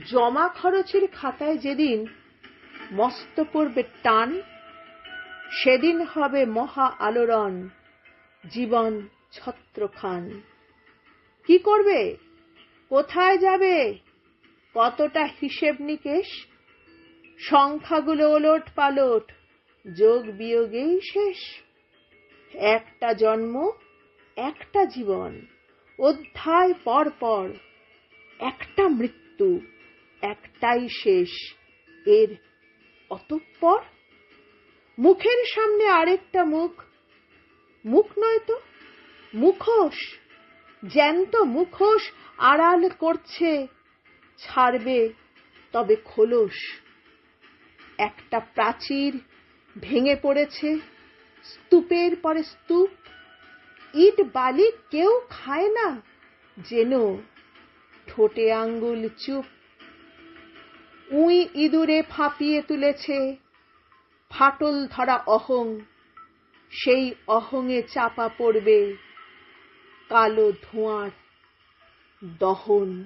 জমা খরচের খাতায় যেদিন মস্ত পড়বে টান, সেদিন হবে মহা আলোড়ন, জীবন ছত্রখান। কি করবে, কোথায় যাবে, কতটা হিসেব নিকেশ, সংখ্যাগুলো ওলট পালট, যোগ বিয়োগেই শেষ। একটা জন্ম, একটা জীবন, অধ্যায় পর পর, একটা মৃত্যু, একটাই শেষ। এর অতঃপর মুখের সামনে আরেকটা মুখ, মুখ নয় তো মুখোশ, জ্যান্ত মুখোশ আড়াল করছে, ছাড়বে তবে খোলস। একটা প্রাচীর ভেঙে পড়েছে, স্তূপের পরে স্তূপ, ইট বালি কেউ খায় না যেন, ঠোঁটে আঙ্গুল চুপ। উই ইঁদুরে ফাঁপিয়ে তুলেছে ফাটল ধরা অহং, সেই অহঙে চাপা পড়বে কালো ধোঁয়ার দহন।